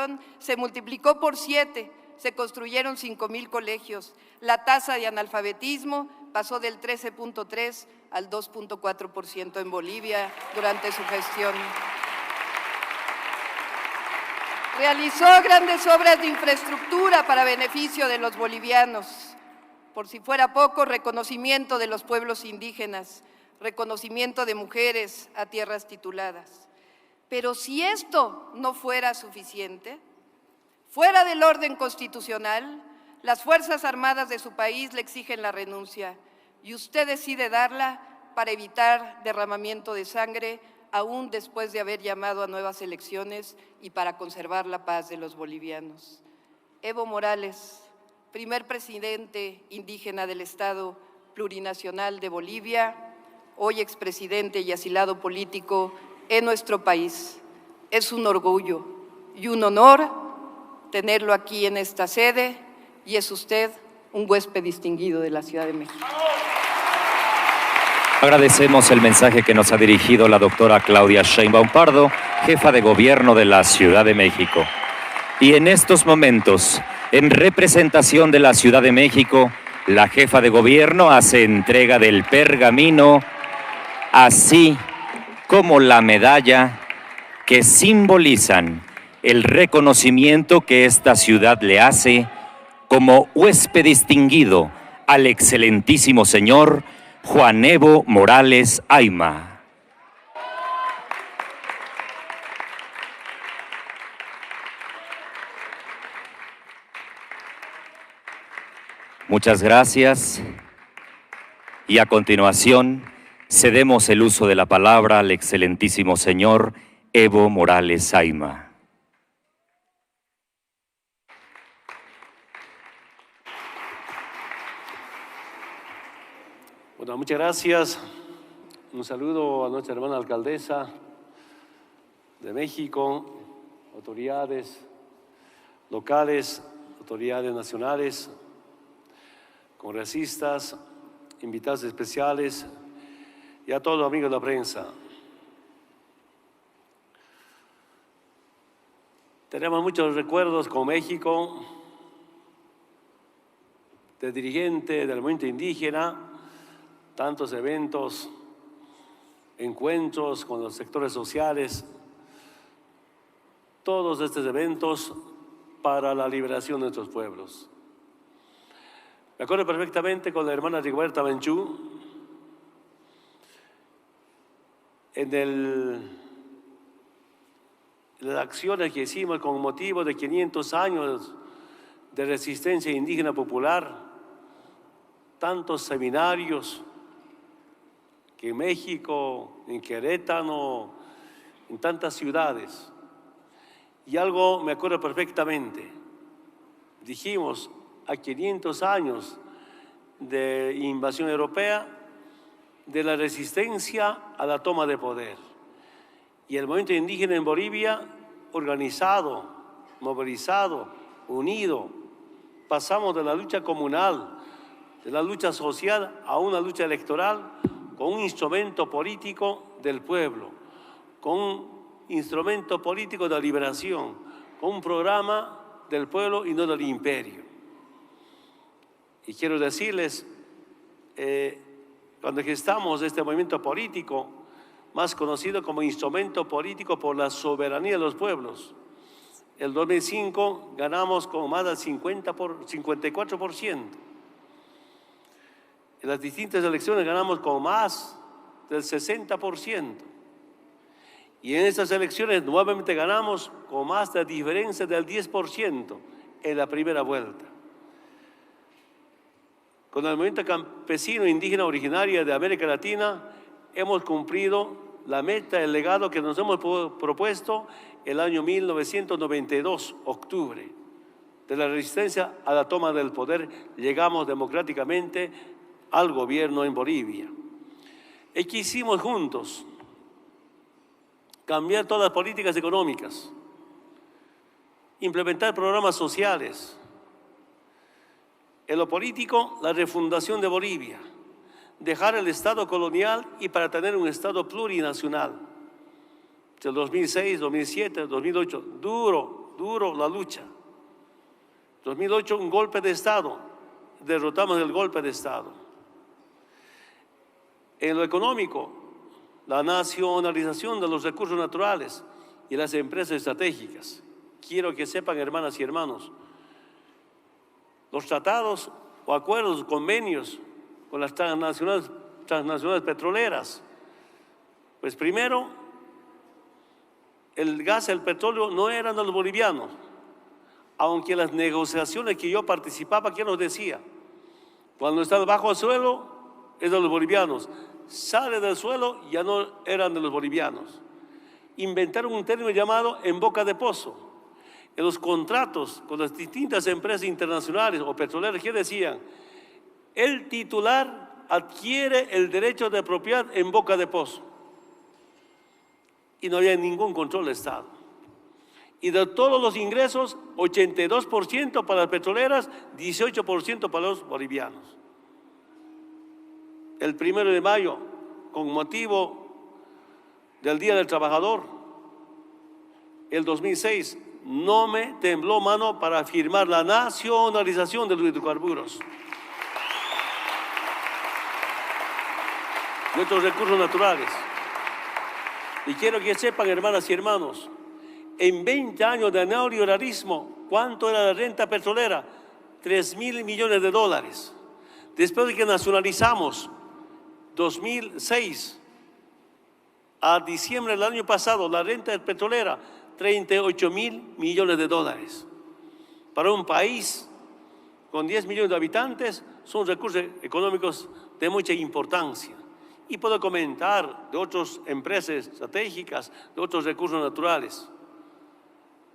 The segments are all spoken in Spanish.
educación se multiplicó por 7, se construyeron 5,000 colegios. La tasa de analfabetismo pasó del 13.3 al 2.4% en Bolivia durante su gestión. Realizó grandes obras de infraestructura para beneficio de los bolivianos. Por si fuera poco, reconocimiento de los pueblos indígenas, reconocimiento de mujeres a tierras tituladas. Pero si esto no fuera suficiente, fuera del orden constitucional, las Fuerzas Armadas de su país le exigen la renuncia y usted decide darla para evitar derramamiento de sangre, aún después de haber llamado a nuevas elecciones y para conservar la paz de los bolivianos. Evo Morales, primer presidente indígena del Estado Plurinacional de Bolivia, hoy expresidente y asilado político en nuestro país. Es un orgullo y un honor tenerlo aquí en esta sede y es usted un huésped distinguido de la Ciudad de México. Agradecemos el mensaje que nos ha dirigido la doctora Claudia Sheinbaum Pardo, jefa de gobierno de la Ciudad de México. Y en estos momentos, en representación de la Ciudad de México, la jefa de gobierno hace entrega del pergamino, así como la medalla que simbolizan el reconocimiento que esta ciudad le hace como huésped distinguido al excelentísimo señor Juan Evo Morales Ayma. Muchas gracias. Y a continuación, cedemos el uso de la palabra al excelentísimo señor Evo Morales Ayma. Bueno, muchas gracias. Un saludo a nuestra hermana alcaldesa de México, autoridades locales, autoridades nacionales, congresistas, invitados especiales y a todos los amigos de la prensa. Tenemos muchos recuerdos con México, de dirigente del movimiento indígena, tantos eventos, encuentros con los sectores sociales, todos estos eventos para la liberación de nuestros pueblos. Me acuerdo perfectamente con la hermana Rigoberta Menchú, en las acciones que hicimos con motivo de 500 años de resistencia indígena popular, tantos seminarios que en México, en Querétaro, en tantas ciudades. Y algo me acuerdo perfectamente, dijimos a 500 años de invasión europea, de la resistencia a la toma de poder. Y el movimiento indígena en Bolivia, organizado, movilizado, unido, pasamos de la lucha comunal, de la lucha social a una lucha electoral con un instrumento político del pueblo, con un instrumento político de liberación, con un programa del pueblo y no del imperio. Y quiero decirles, cuando gestamos este movimiento político, más conocido como instrumento político por la soberanía de los pueblos, el 2005 ganamos con más del 54%. En las distintas elecciones ganamos con más del 60%. Y en estas elecciones nuevamente ganamos con más de diferencia del 10% en la primera vuelta. Con el movimiento campesino indígena originario de América Latina hemos cumplido la meta, el legado que nos hemos propuesto el año 1992, octubre. De la resistencia a la toma del poder, llegamos democráticamente al gobierno en Bolivia. ¿Y qué hicimos juntos? Cambiar todas las políticas económicas, implementar programas sociales. En lo político, la refundación de Bolivia, dejar el Estado colonial y para tener un Estado plurinacional. Del 2006, 2007, 2008, duro duro la lucha. 2008, un golpe de Estado. Derrotamos el golpe de Estado. En lo económico, la nacionalización de los recursos naturales y las empresas estratégicas. Quiero que sepan, hermanas y hermanos, los tratados o acuerdos, convenios con las transnacionales petroleras. Pues primero, el gas y el petróleo no eran de los bolivianos, aunque las negociaciones que yo participaba, ¿quién nos decía? Cuando está bajo el suelo, es de los bolivianos. Sale del suelo, ya no eran de los bolivianos. Inventaron un término llamado en boca de pozo. En los contratos con las distintas empresas internacionales o petroleras, ¿qué decían? El titular adquiere el derecho de propiedad en boca de pozo. Y no había ningún control del Estado. Y de todos los ingresos, 82% para las petroleras, 18% para los bolivianos. El 1 de mayo, con motivo del Día del Trabajador, el 2006, no me tembló mano para firmar la nacionalización de los hidrocarburos. Nuestros recursos naturales. Y quiero que sepan, hermanas y hermanos, en 20 años de neoliberalismo, ¿cuánto era la renta petrolera? 3.000 millones de dólares. Después de que nacionalizamos, 2006 a diciembre del año pasado, la renta petrolera, 38.000 millones de dólares. Para un país con 10 millones de habitantes, son recursos económicos de mucha importancia. Y puedo comentar de otras empresas estratégicas, de otros recursos naturales.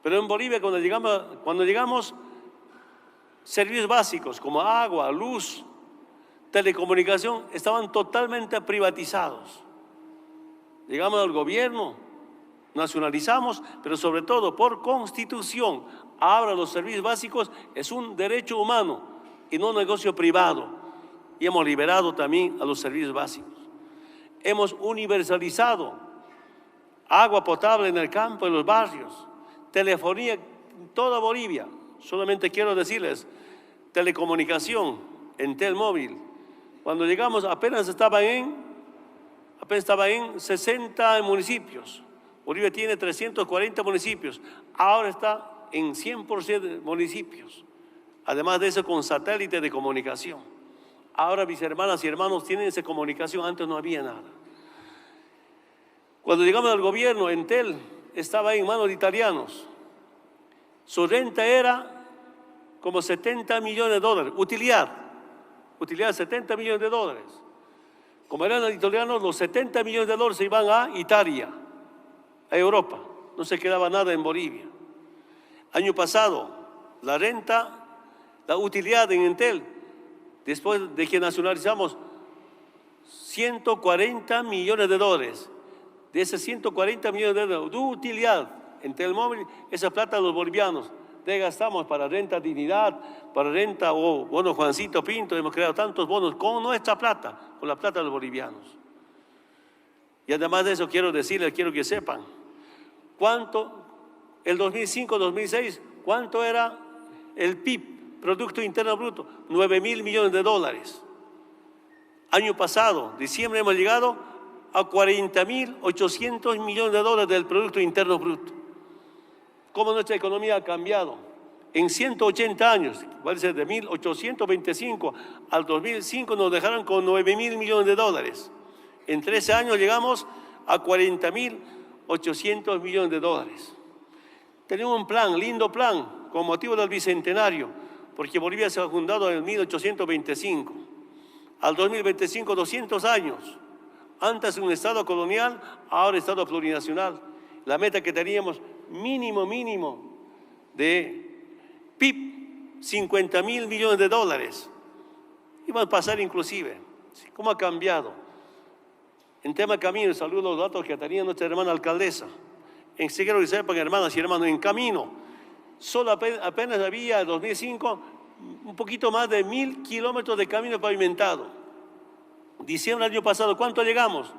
Pero en Bolivia, cuando llegamos, servicios básicos como agua, luz, telecomunicación, estaban totalmente privatizados. Llegamos al gobierno, nacionalizamos, pero sobre todo por constitución, ahora los servicios básicos es un derecho humano y no un negocio privado. Y hemos liberado también a los servicios básicos. Hemos universalizado agua potable en el campo, en los barrios, telefonía en toda Bolivia. Solamente quiero decirles, telecomunicación, Entel móvil. Cuando llegamos apenas estaba en 60 municipios. Bolivia tiene 340 municipios. Ahora está en 100% de municipios. Además de eso, con satélite de comunicación. Ahora mis hermanas y hermanos tienen esa comunicación, antes no había nada. Cuando llegamos al gobierno, Entel estaba en manos de italianos. Su renta era como 70 millones de dólares, utilidad 70 millones de dólares. Como eran los italianos, los 70 millones de dólares se iban a Italia, a Europa, no se quedaba nada en Bolivia. Año pasado, la renta, la utilidad en Entel, después de que nacionalizamos, 140 millones de dólares. De esos 140 millones de dólares de utilidad en Telmóvil, esa plata de los bolivianos gastamos para renta dignidad, para renta o bono Juancito Pinto. Hemos creado tantos bonos con nuestra plata, con la plata de los bolivianos. Y además de eso quiero decirles, quiero que sepan, cuánto, el 2005-2006, cuánto era el PIB, Producto Interno Bruto, 9.000 millones de dólares. Año pasado, diciembre, hemos llegado a 40.800 millones de dólares del Producto Interno Bruto. Cómo nuestra economía ha cambiado. En 180 años, vale ser de 1825 al 2005, nos dejaron con 9.000 millones de dólares. En 13 años llegamos a 40.800 millones de dólares. Tenemos un plan, lindo plan, con motivo del Bicentenario, porque Bolivia se ha fundado en 1825. Al 2025, 200 años. Antes un Estado colonial, ahora Estado plurinacional. La meta que teníamos, mínimo de PIB, 50.000 millones de dólares. Iban a pasar inclusive. ¿Cómo ha cambiado? En tema de camino, saludo los datos que tenía nuestra hermana alcaldesa. En quiero que sepan, hermanas y hermanos, en camino, solo apenas había en 2005 un poquito más de 1.000 kilómetros de camino pavimentado. Diciembre del año pasado, ¿cuánto llegamos?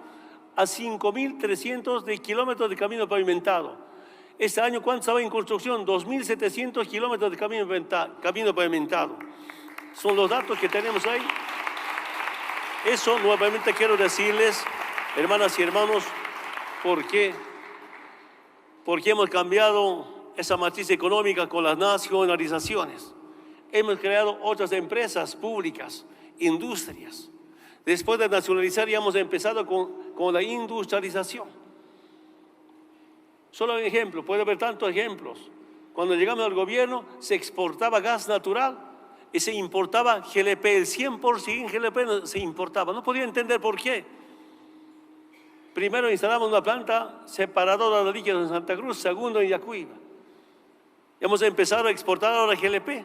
A 5.300 de kilómetros de camino pavimentado. Este año, ¿cuánto estaba en construcción? 2.700 kilómetros de camino pavimentado. Son los datos que tenemos ahí. Eso nuevamente quiero decirles, hermanas y hermanos, porque hemos cambiado esa matriz económica con las nacionalizaciones. Hemos creado otras empresas públicas, industrias. Después de nacionalizar ya hemos empezado con la industrialización. Solo un ejemplo, puede haber tantos ejemplos. Cuando llegamos al gobierno se exportaba gas natural y se importaba GLP, el 100% GLP se importaba. No podía entender por qué. Primero instalamos una planta separadora de líquidos en Santa Cruz, segundo en Yacuiba. Hemos empezado a exportar ahora GLP.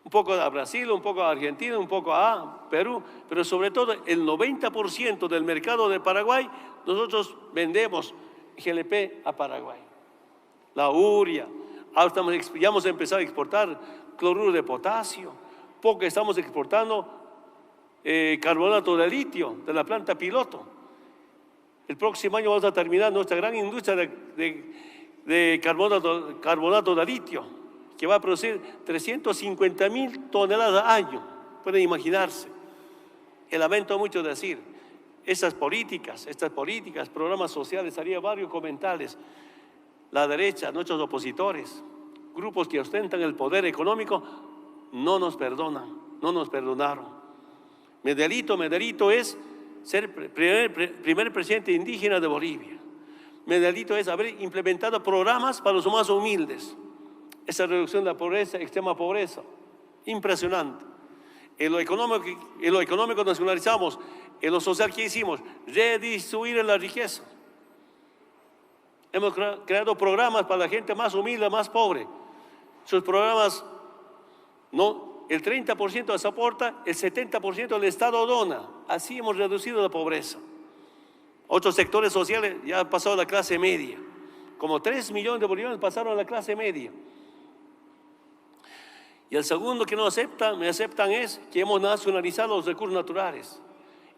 Un poco a Brasil, un poco a Argentina, un poco a Perú, pero sobre todo el 90% del mercado de Paraguay, nosotros vendemos GLP a Paraguay. La urea, ahora ya hemos empezado a exportar cloruro de potasio, porque estamos exportando carbonato de litio de la planta piloto. El próximo año vamos a terminar nuestra gran industria de carbonato de litio, que va a producir 350.000 toneladas al año. Pueden imaginarse. Lamento mucho decir, estas políticas, programas sociales, haría varios comentarios. La derecha, nuestros opositores, grupos que ostentan el poder económico, no nos perdonan, no nos perdonaron. Mi delito es ser primer presidente indígena de Bolivia. Mi delito es haber implementado programas para los más humildes. Esa reducción de la pobreza, extrema pobreza, impresionante. En lo económico nacionalizamos, en lo social, ¿qué hicimos? Redistribuir la riqueza. Hemos creado programas para la gente más humilde, más pobre. Esos programas, no, el 30% les aporta, el 70% el Estado dona. Así hemos reducido la pobreza. Otros sectores sociales ya han pasado a la clase media. Como 3 millones de bolivianos pasaron a la clase media. Y el segundo que no me aceptan es que hemos nacionalizado los recursos naturales.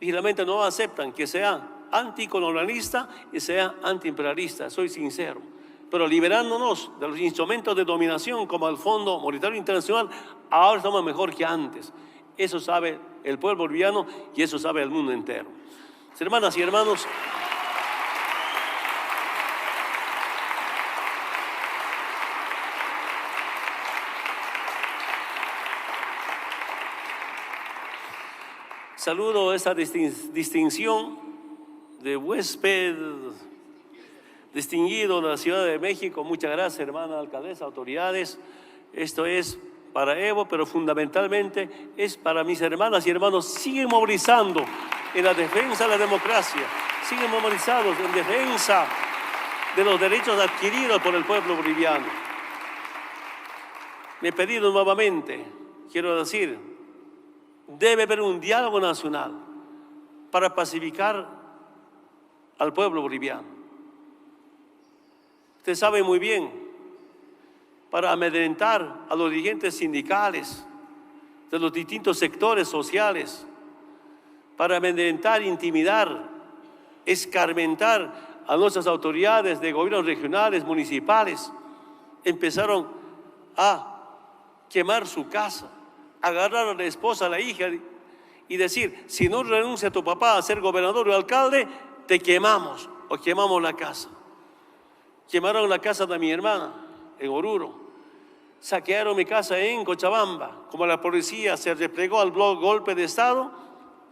Y realmente no aceptan que sea anticolonialista y sea antiimperialista, soy sincero. Pero liberándonos de los instrumentos de dominación como el Fondo Monetario Internacional, ahora estamos mejor que antes. Eso sabe el pueblo boliviano y eso sabe el mundo entero. Hermanas y hermanos, saludo esta distinción de huésped distinguido de la Ciudad de México. Muchas gracias, hermana alcaldesa, autoridades. Esto es para Evo, pero fundamentalmente es para mis hermanas y hermanos. Siguen movilizando en la defensa de la democracia, siguen movilizados en defensa de los derechos adquiridos por el pueblo boliviano. Me he pedido nuevamente, quiero decir, debe haber un diálogo nacional para pacificar al pueblo boliviano. Usted sabe muy bien, para amedrentar a los dirigentes sindicales de los distintos sectores sociales, para amedrentar, intimidar, escarmentar a nuestras autoridades de gobiernos regionales, municipales, empezaron a quemar su casa, agarrar a la esposa, a la hija y decir, si no renuncia tu papá a ser gobernador o alcalde, te quemamos o quemamos la casa. Quemaron la casa de mi hermana en Oruro, saquearon mi casa en Cochabamba. Como la policía se replegó al golpe de Estado,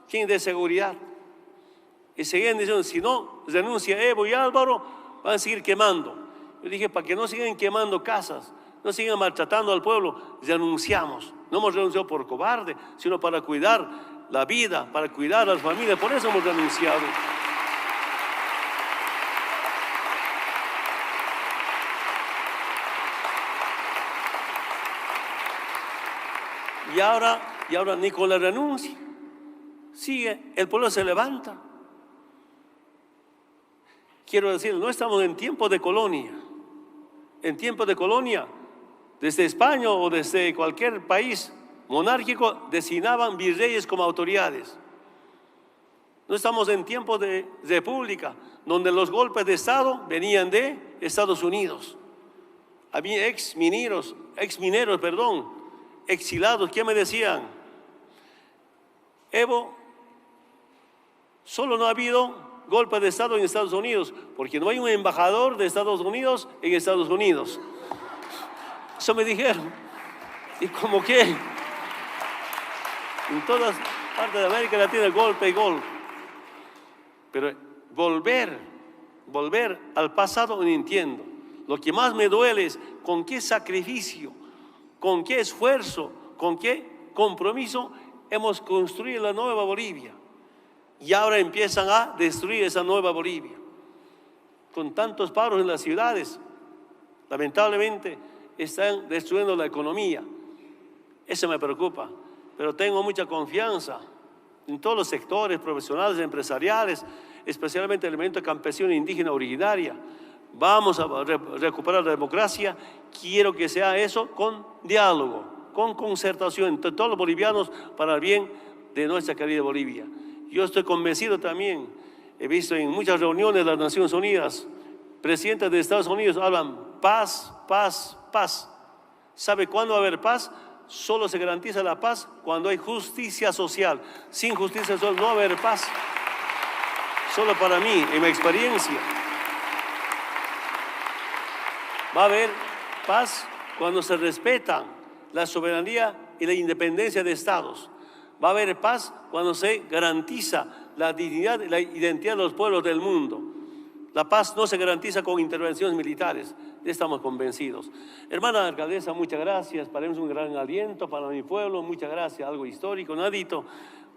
¿quién de seguridad? Y seguían diciendo, si no renuncia Evo y Álvaro, van a seguir quemando. Yo dije, para que no sigan quemando casas, no sigan maltratando al pueblo, renunciamos. No hemos renunciado por cobarde, sino para cuidar la vida, para cuidar a las familias. Por eso hemos renunciado. Y ahora ni con la renuncia. Sigue, el pueblo se levanta. Quiero decir, no estamos en tiempo de colonia. En tiempo de colonia, desde España o desde cualquier país monárquico, designaban virreyes como autoridades. No estamos en tiempos de república, donde los golpes de Estado venían de Estados Unidos. Había exmineros, exilados, que me decían: Evo, solo no ha habido golpe de Estado en Estados Unidos, porque no hay un embajador de Estados Unidos en Estados Unidos. Eso me dijeron. Y como que en todas partes de América Latina, golpe y golpe. Pero volver al pasado no entiendo. Lo que más me duele es con qué sacrificio, con qué esfuerzo, con qué compromiso hemos construido la nueva Bolivia. Y ahora empiezan a destruir esa nueva Bolivia. Con tantos paros en las ciudades, lamentablemente están destruyendo la economía. Eso me preocupa, pero tengo mucha confianza en todos los sectores profesionales, empresariales, especialmente el elemento campesino e indígena originaria. Vamos a recuperar la democracia. Quiero que sea eso con diálogo, con concertación entre todos los bolivianos para el bien de nuestra querida Bolivia. Yo estoy convencido también, he visto en muchas reuniones de las Naciones Unidas, presidentes de Estados Unidos hablan paz, paz, paz. ¿Sabe cuándo va a haber paz? Solo se garantiza la paz cuando hay justicia social. Sin justicia social no va a haber paz. Solo para mí, en mi experiencia, va a haber paz cuando se respetan la soberanía y la independencia de estados. Va a haber paz cuando se garantiza la dignidad y la identidad de los pueblos del mundo. La paz no se garantiza con intervenciones militares, estamos convencidos. Hermana alcaldesa, muchas gracias, para mí es un gran aliento para mi pueblo, muchas gracias, algo histórico, nadito.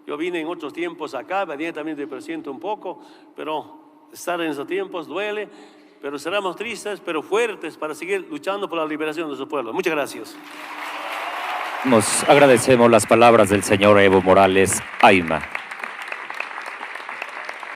Yo vine en otros tiempos acá, venía también de presidente un poco, pero estar en esos tiempos duele, pero seremos tristes, pero fuertes para seguir luchando por la liberación de nuestro pueblo. Muchas gracias. Nos agradecemos las palabras del señor Evo Morales Ayma.